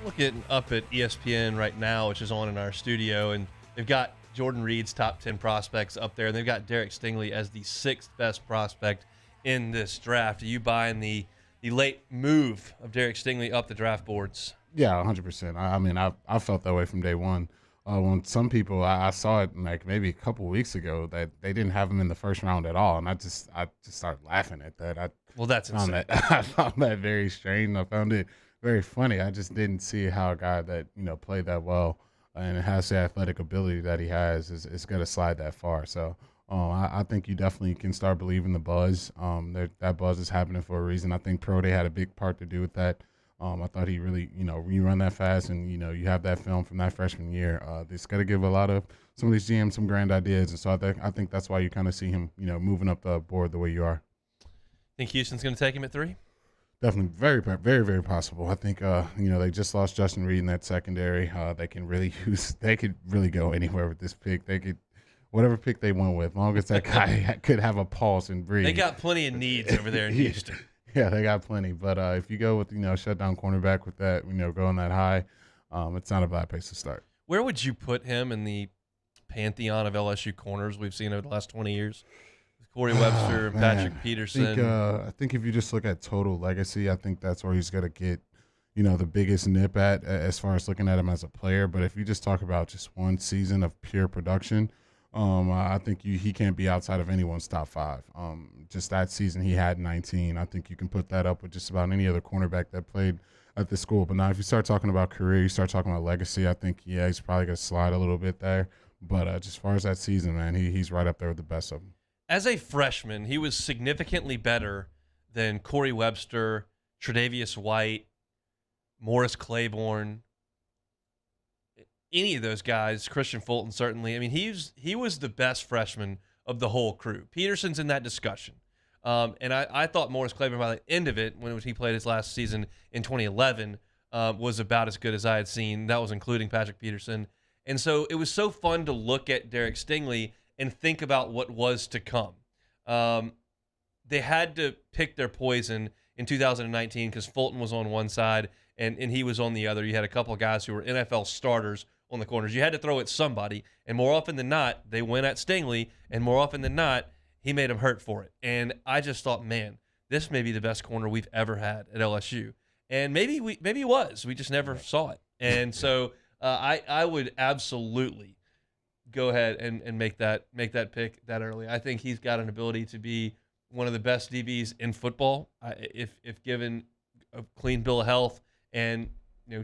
looking up at ESPN right now, which is on in our studio, and they've got Jordan Reed's top 10 prospects up there, and they've got Derek Stingley as the sixth best prospect in this draft. Are you buying the late move of Derek Stingley up the draft boards? Yeah, 100%. I mean, I felt that way from day one. When some people, I saw it like maybe a couple weeks ago that they didn't have him in the first round at all, and I just started laughing at that. Well, that's insane. I found that very strange. I found it very funny. I just didn't see how a guy that played that well and has the athletic ability that he has is going to slide that far. So I think you definitely can start believing the buzz. That buzz is happening for a reason. I think Pro Day had a big part to do with that. I thought he really, when you run that fast and, you have that film from that freshman year, it's got to give a lot of some of these GMs some grand ideas. And so I think that's why you kind of see him, moving up the board the way you are. Think Houston's going to take him at 3? Definitely very, very, very possible. I think, they just lost Justin Reed in that secondary. They could really go anywhere with this pick. They could, whatever pick they went with, as long as that guy could have a pulse and breathe. They got plenty of needs over there in Houston. Yeah, they got plenty. But if you go with, shutdown cornerback with that, going that high, it's not a bad place to start. Where would you put him in the pantheon of LSU corners we've seen over the last 20 years? Corey Webster and Patrick Peterson. I think if you just look at total legacy, I think that's where he's going to get, the biggest nip at as far as looking at him as a player. But if you just talk about just one season of pure production, I think he can't be outside of anyone's top 5. Just that season he had 19. I think you can put that up with just about any other cornerback that played at the school. But now if you start talking about career, you start talking about legacy, I think, he's probably going to slide a little bit there. But just as far as that season, man, he's right up there with the best of them. As a freshman, he was significantly better than Corey Webster, Tre'Davious White, Morris Claiborne, any of those guys, Christian Fulton certainly. I mean, he was the best freshman of the whole crew. Peterson's in that discussion. And I thought Morris Claiborne by the end of it, when he played his last season in 2011, was about as good as I had seen. That was including Patrick Peterson. And so it was so fun to look at Derek Stingley and think about what was to come. They had to pick their poison in 2019 because Fulton was on one side and he was on the other. You had a couple of guys who were NFL starters on the corners. You had to throw at somebody, and more often than not, they went at Stingley, and more often than not, he made them hurt for it. And I just thought, man, this may be the best corner we've ever had at LSU. And maybe it was. We just never saw it. And so I would absolutely go ahead and make that pick that early. I think he's got an ability to be one of the best DBs in football if given a clean bill of health and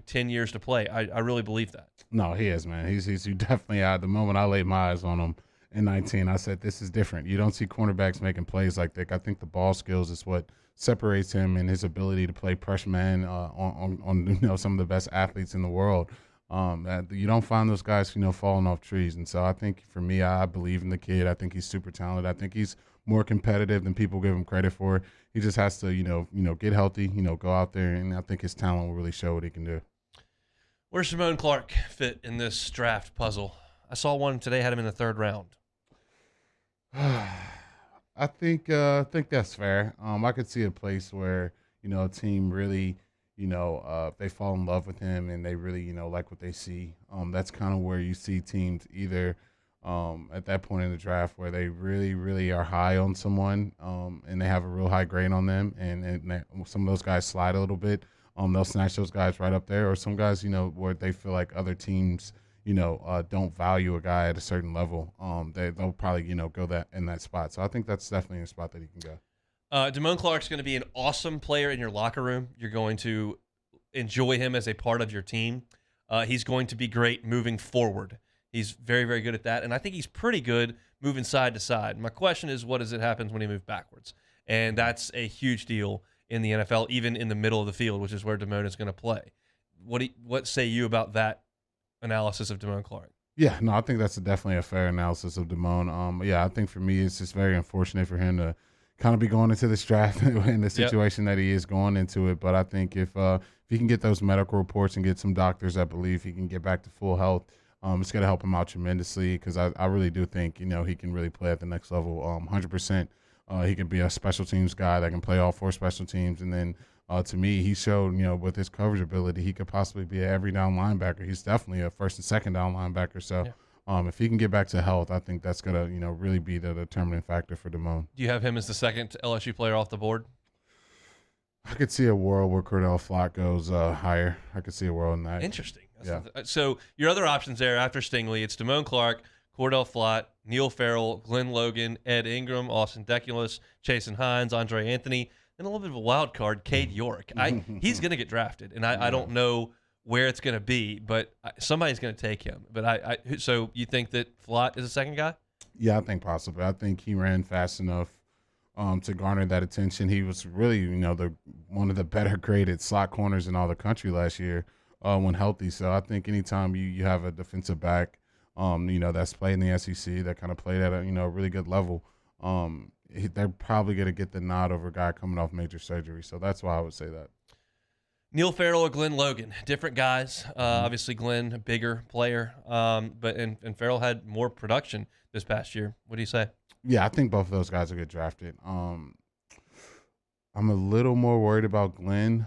10 years to play. I really believe that. No, he is, man. He's definitely the moment I laid my eyes on him in 19, I said this is different. You don't see cornerbacks making plays like that. I think the ball skills is what separates him and his ability to play press man on some of the best athletes in the world. You don't find those guys, falling off trees. And so I think for me, I believe in the kid. I think he's super talented. I think he's more competitive than people give him credit for. He just has to, get healthy, go out there. And I think his talent will really show what he can do. Where's Simone Clark fit in this draft puzzle? I saw one today, had him in the 3rd round. I think that's fair. I could see a place where, a team really, they fall in love with him and they really, like what they see. That's kind of where you see teams either at that point in the draft where they really, really are high on someone and they have a real high grade on them and some of those guys slide a little bit. They'll snatch those guys right up there, or some guys, where they feel like other teams, don't value a guy at a certain level. They'll probably, go that in that spot. So I think that's definitely a spot that he can go. Damone Clark's going to be an awesome player in your locker room. You're going to enjoy him as a part of your team. He's going to be great moving forward. He's very, very good at that, and I think he's pretty good moving side to side. My question is, what does it happen when he moves backwards? And that's a huge deal in the NFL, even in the middle of the field, which is where Damone is going to play. What say you about that analysis of Damone Clark? Yeah, no, I think that's definitely a fair analysis of Damone. I think for me, it's just very unfortunate for him to kind of be going into this draft in the situation that he is going into it. But I think if he can get those medical reports and get some doctors that believe he can get back to full health, it's going to help him out tremendously because I really do think, he can really play at the next level 100%. He can be a special teams guy that can play all 4 special teams and then To me, he showed, with his coverage ability, he could possibly be an every down linebacker. He's definitely a first and second down linebacker. So if he can get back to health, I think that's going to, really be the determining factor for Simone. Do you have him as the second LSU player off the board? I could see a world where Cordell Flott goes higher. I could see a world in that. Interesting. So your other options there after Stingley, it's Damone Clark, Cordell Flott, Neil Farrell, Glenn Logan, Ed Ingram, Austin Deculus, Chasen Hines, Andre Anthony, and a little bit of a wild card, Cade York. He's going to get drafted, and I don't know where it's going to be, but somebody's going to take him. But so you think that Flott is a second guy? Yeah, I think possibly. I think he ran fast enough to garner that attention. He was really, one of the better graded slot corners in all the country last year when healthy. So I think anytime you have a defensive back, that's played in the SEC, that kind of played at a really good level, they're probably going to get the nod over a guy coming off major surgery. So that's why I would say that. Neil Farrell or Glenn Logan, different guys. Obviously, Glenn, a bigger player, but Farrell had more production this past year. What do you say? Yeah, I think both of those guys will get drafted. I'm a little more worried about Glenn,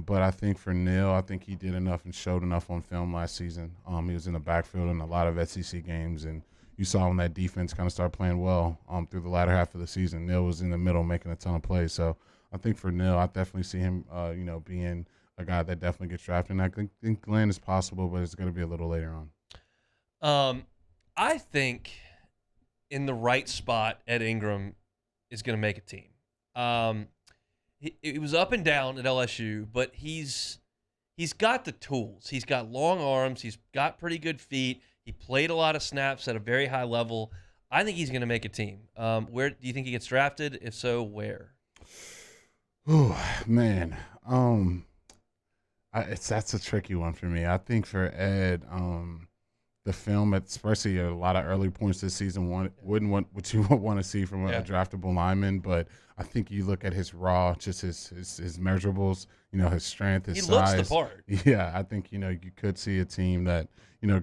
but I think for Neil, I think he did enough and showed enough on film last season. He was in the backfield in a lot of SEC games, and you saw when that defense kind of started playing well through the latter half of the season. Neil was in the middle making a ton of plays. So I think for Neil, I definitely see him, being a guy that definitely gets drafted. And I think Glenn is possible, but it's going to be a little later on. I think in the right spot, Ed Ingram is going to make a team. He was up and down at LSU, but he's got the tools. He's got long arms. He's got pretty good feet. He played a lot of snaps at a very high level. I think he's going to make a team. Where do you think he gets drafted? If so, where? Oh, man. That's a tricky one for me. I think for Ed, the film, especially at a lot of early points this season, wouldn't want what you want to see from a draftable lineman. But I think you look at his raw, just his measurables, his strength, his size. He looks the part. Yeah, I think, you could see a team that,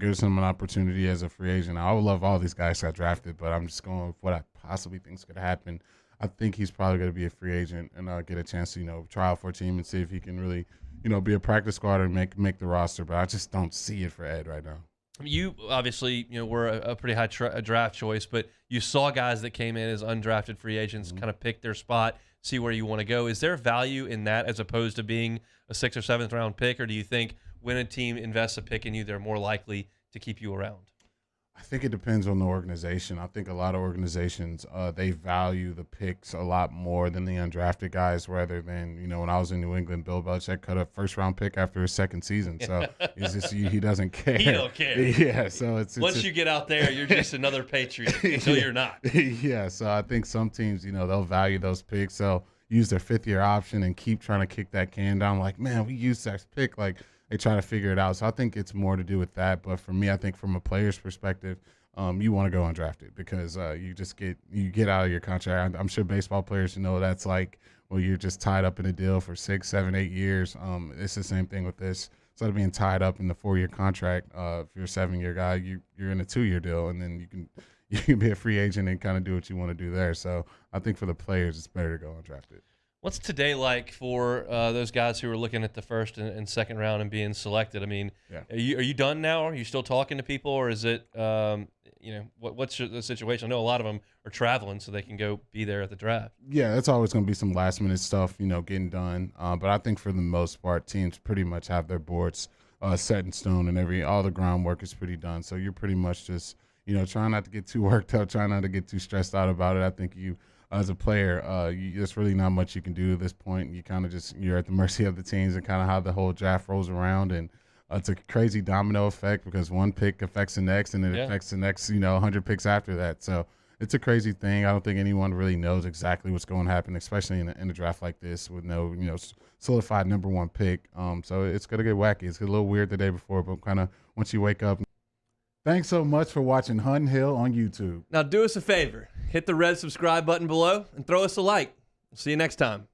gives him an opportunity as a free agent. I would love all these guys got drafted, but I'm just going with what I possibly think is going to happen. I think he's probably going to be a free agent and get a chance to, try out for a team and see if he can really, be a practice squad or make the roster. But I just don't see it for Ed right now. You obviously, were a pretty high draft choice, but you saw guys that came in as undrafted free agents kind of pick their spot, see where you want to go. Is there value in that as opposed to being a 6th or 7th round pick, or do you think when a team invests a pick in you, they're more likely to keep you around? I think it depends on the organization. I think a lot of organizations, they value the picks a lot more than the undrafted guys, rather than, when I was in New England, Bill Belichick cut a first-round pick after his second season. So it's just, he doesn't care. He don't care. Yeah, so once you get out there, you're just another Patriot until you're not. Yeah, so I think some teams, they'll value those picks. They'll use their 5th-year option and keep trying to kick that can down. Like, man, we used that pick. Like, they try to figure it out. So I think it's more to do with that. But for me, I think from a player's perspective, you want to go undrafted because you get out of your contract. I'm sure baseball players, that's like, well, you're just tied up in a deal for 6, 7, 8 years. It's the same thing with this. Instead of being tied up in the 4-year contract, if you're a 7-year guy, you're in a 2-year deal, and then you can be a free agent and kind of do what you want to do there. So I think for the players, it's better to go undrafted. What's today like for those guys who are looking at the first and second round and being selected? I mean, are you done now? Are you still talking to people, or is it, what's the situation? I know a lot of them are traveling so they can go be there at the draft. Yeah, that's always going to be some last minute stuff, getting done. But I think for the most part, teams pretty much have their boards set in stone, and all the groundwork is pretty done. So you're pretty much just, trying not to get too worked up, trying not to get too stressed out about it. I think as a player, there's really not much you can do at this point. You kind of you're at the mercy of the teams and kind of how the whole draft rolls around. And it's a crazy domino effect because one pick affects the next, and it affects the next, 100 picks after that. So it's a crazy thing. I don't think anyone really knows exactly what's going to happen, especially in a draft like this with no, solidified number 1 pick. So it's going to get wacky. It's a little weird the day before, but kind of once you wake up. Thanks so much for watching Hunt and Hill on YouTube. Now do us a favor. Hit the red subscribe button below and throw us a like. We'll see you next time.